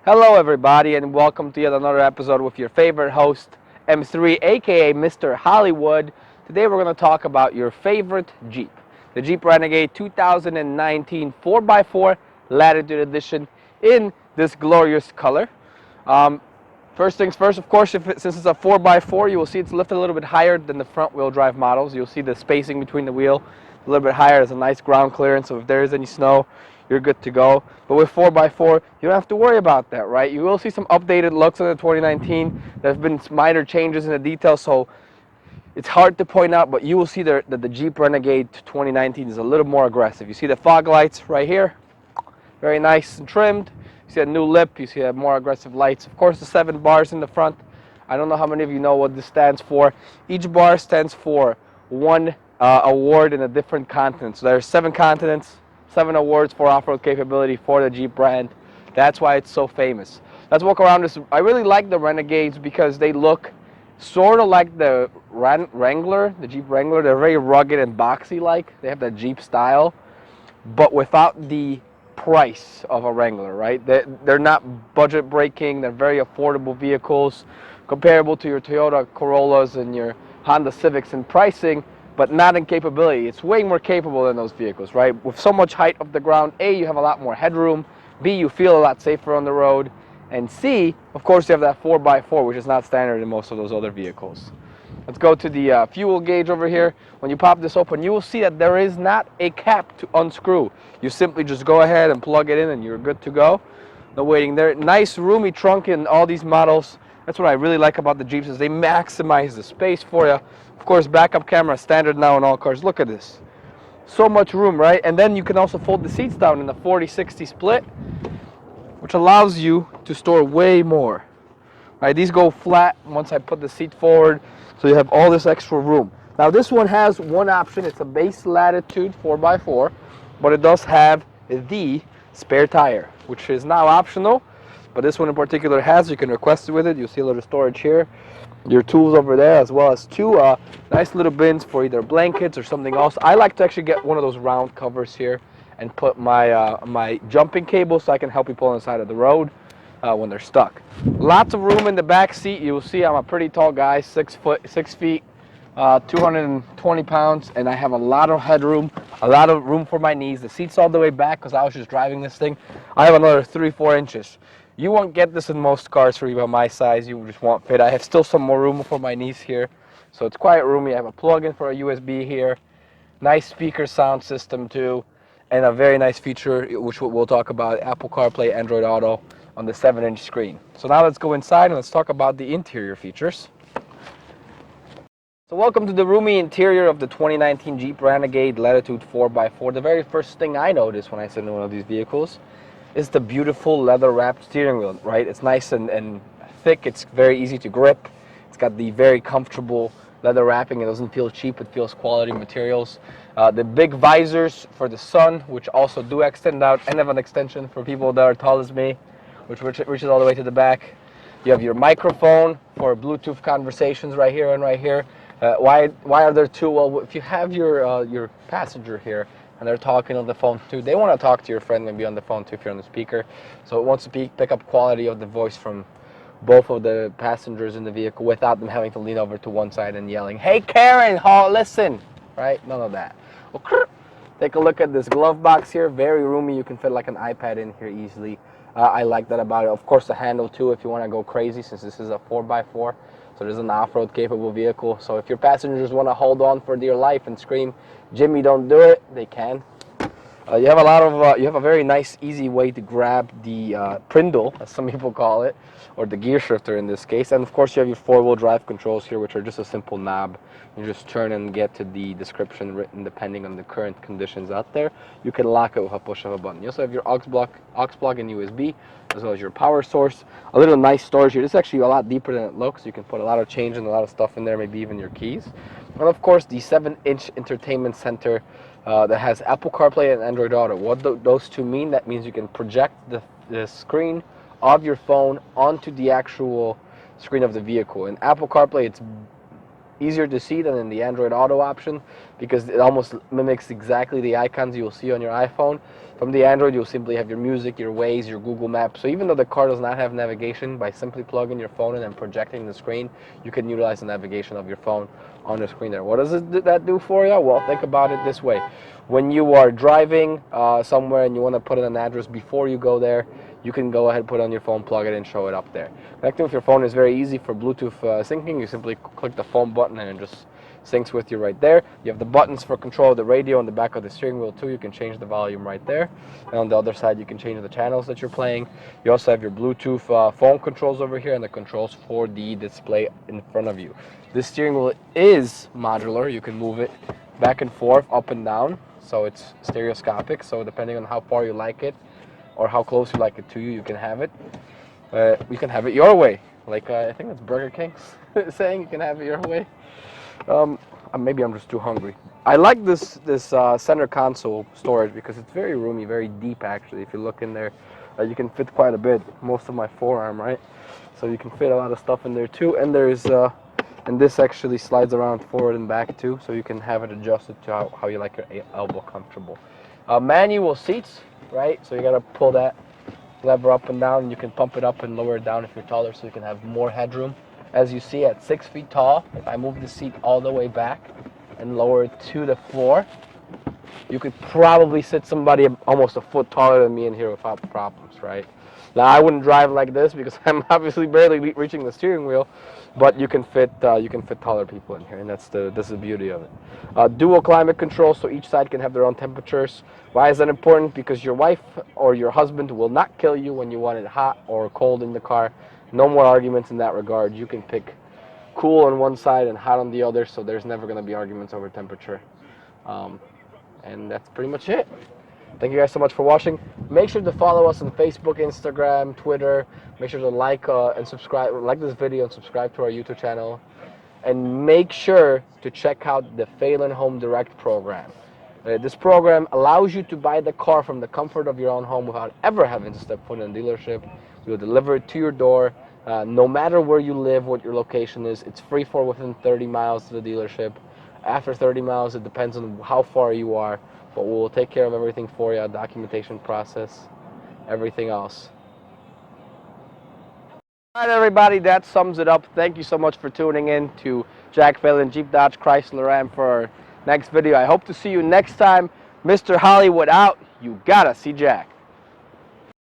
Hello everybody and welcome to yet another episode with your favorite host, M3 aka Mr. Hollywood. Today we're going to talk about your favorite Jeep. The Jeep Renegade 2019 4x4 Latitude Edition in this glorious color. Um, First things first, of course, since it's a 4x4, you will see it's lifted a little bit higher than the front wheel drive models. You'll see the spacing between the wheel a little bit higher. There's a nice ground clearance, so if there is any snow, you're good to go. But with 4x4, you don't have to worry about that, right? You will see some updated looks in the 2019. There have been minor changes in the details, so it's hard to point out, but you will see that the Jeep Renegade 2019 is a little more aggressive. You see the fog lights right here, very nice and trimmed. You see a new lip, you see a more aggressive lights. Of course, the 7 bars in the front. I don't know how many of you know what this stands for. Each bar stands for one award in a different continent. So there's 7 continents, 7 awards for off-road capability for the Jeep brand. That's why it's so famous. Let's walk around this. I really like the Renegades because they look sort of like the Wrangler, the Jeep Wrangler. They're very rugged and boxy-like. They have that Jeep style, but without the price of a Wrangler, right? They're not budget breaking. They're very affordable vehicles, comparable to your Toyota Corollas and your Honda Civics in pricing, but not in capability. It's way more capable than those vehicles, right? With so much height off the ground, A, you have a lot more headroom. B, you feel a lot safer on the road. And C, of course, you have that 4x4, which is not standard in most of those other vehicles. Let's go to the fuel gauge over here. When you pop this open, you will see that there is not a cap to unscrew. You simply just go ahead and plug it in and you're good to go. No waiting there. Nice roomy trunk in all these models. That's what I really like about the Jeeps is they maximize the space for you. Of course, backup camera standard now in all cars. Look at this. So much room, right? And then you can also fold the seats down in the 40-60 split, which allows you to store way more. Right, these go flat once I put the seat forward, so you have all this extra room. Now this one has one option. It's a base Latitude 4x4, but it does have the spare tire, which is now optional, but this one in particular has. You can request it with it. You'll see a little storage here, your tools over there, as well as 2 nice little bins for either blankets or something else. I like to actually get one of those round covers here and put my my jumping cable so I can help people on the side of the road when they're stuck. Lots of room in the back seat. You'll see I'm a pretty tall guy, 6 feet, 220 pounds, and I have a lot of headroom, a lot of room for my knees. The seat's all the way back because I was just driving this thing. I have another 3-4 inches. You won't get this in most cars for even my size. You just won't fit. I have still some more room for my knees here, so it's quite roomy. I have a plug-in for a USB here. Nice speaker sound system too, and a very nice feature, which we'll talk about, Apple CarPlay, Android Auto on the 7-inch screen. So now let's go inside and let's talk about the interior features. So welcome to the roomy interior of the 2019 Jeep Renegade Latitude 4x4. The very first thing I noticed when I sit in one of these vehicles is the beautiful leather-wrapped steering wheel, right? It's nice and thick. It's very easy to grip. It's got the very comfortable leather wrapping. It doesn't feel cheap. It feels quality materials. The big visors for the sun, which also do extend out and have an extension for people that are tall as me, which reaches all the way to the back. You have your microphone for Bluetooth conversations right here and right here. Why are there 2? Well, if you have your passenger here and they're talking on the phone too, they want to talk to your friend maybe on the phone too if you're on the speaker. So it wants to pick up quality of the voice from both of the passengers in the vehicle without them having to lean over to one side and yelling, "Hey Karen, listen!" Right? None of that. Well, take a look at this glove box here. Very roomy. You can fit like an iPad in here easily. I like that about it. Of course, the handle too if you want to go crazy, since this is a 4x4. So there's an off-road capable vehicle. So if your passengers want to hold on for dear life and scream, "Jimmy, don't do it," they can. You have a very nice, easy way to grab the prindle, as some people call it, or the gear shifter in this case. And of course, you have your 4-wheel drive controls here, which are just a simple knob. You just turn and get to the description written depending on the current conditions out there. You can lock it with a push of a button. You also have your aux plug and USB, as well as your power source. A little nice storage here. This is actually a lot deeper than it looks. You can put a lot of change and a lot of stuff in there, maybe even your keys. And of course, the 7-inch entertainment center that has Apple CarPlay and Android Auto. What those two mean? That means you can project the screen of your phone onto the actual screen of the vehicle. In Apple CarPlay, it's easier to see than in the Android Auto option, because it almost mimics exactly the icons you'll see on your iPhone. From the Android, you'll simply have your music, your Waze, your Google Maps. So even though the car does not have navigation, by simply plugging your phone in and projecting the screen, you can utilize the navigation of your phone on the screen there. What does that do for you? Well, think about it this way. When you are driving somewhere and you want to put in an address before you go there, you can go ahead, put it on your phone, plug it in, show it up there. Connecting with your phone is very easy for Bluetooth syncing. You simply click the phone button and it just syncs with you right there. You have the buttons for control of the radio on the back of the steering wheel too. You can change the volume right there. And on the other side, you can change the channels that you're playing. You also have your Bluetooth phone controls over here and the controls for the display in front of you. This steering wheel is modular. You can move it back and forth, up and down. So it's stereoscopic. So depending on how far you like it or how close you like it to you, you can have it. You can have it your way. Like I think that's Burger King's saying, you can have it your way. Maybe I'm just too hungry. I like this center console storage because it's very roomy, very deep actually. If you look in there, you can fit quite a bit, most of my forearm, right? So you can fit a lot of stuff in there too. And there's and this actually slides around forward and back too, so you can have it adjusted to how you like your elbow comfortable. Manual seats, right? So you gotta pull that lever up and down, and you can pump it up and lower it down if you're taller, so you can have more headroom. As you see, at 6 feet tall, if I move the seat all the way back and lower it to the floor, you could probably sit somebody almost a foot taller than me in here without problems, right? Now, I wouldn't drive like this because I'm obviously barely reaching the steering wheel, but you can fit taller people in here, and that's the beauty of it. Dual climate control, so each side can have their own temperatures. Why is that important? Because your wife or your husband will not kill you when you want it hot or cold in the car. No more arguments in that regard. You can pick cool on one side and hot on the other, so there's never going to be arguments over temperature. And that's pretty much it. Thank you guys so much for watching. Make sure to follow us on Facebook, Instagram, Twitter. Make sure to like and subscribe, like this video and subscribe to our YouTube channel. And make sure to check out the Falen Home Direct program. This program allows you to buy the car from the comfort of your own home without ever having to step foot in a dealership. We will deliver it to your door, no matter where you live, what your location is. It's free for within 30 miles to the dealership. After 30 miles, it depends on how far you are, but we'll take care of everything for you, documentation process, everything else. All right, everybody, that sums it up. Thank you so much for tuning in to Jack Falen, Jeep, Dodge, Chrysler, Ram for our next video. I hope to see you next time. Mr. Hollywood out. You gotta see Jack.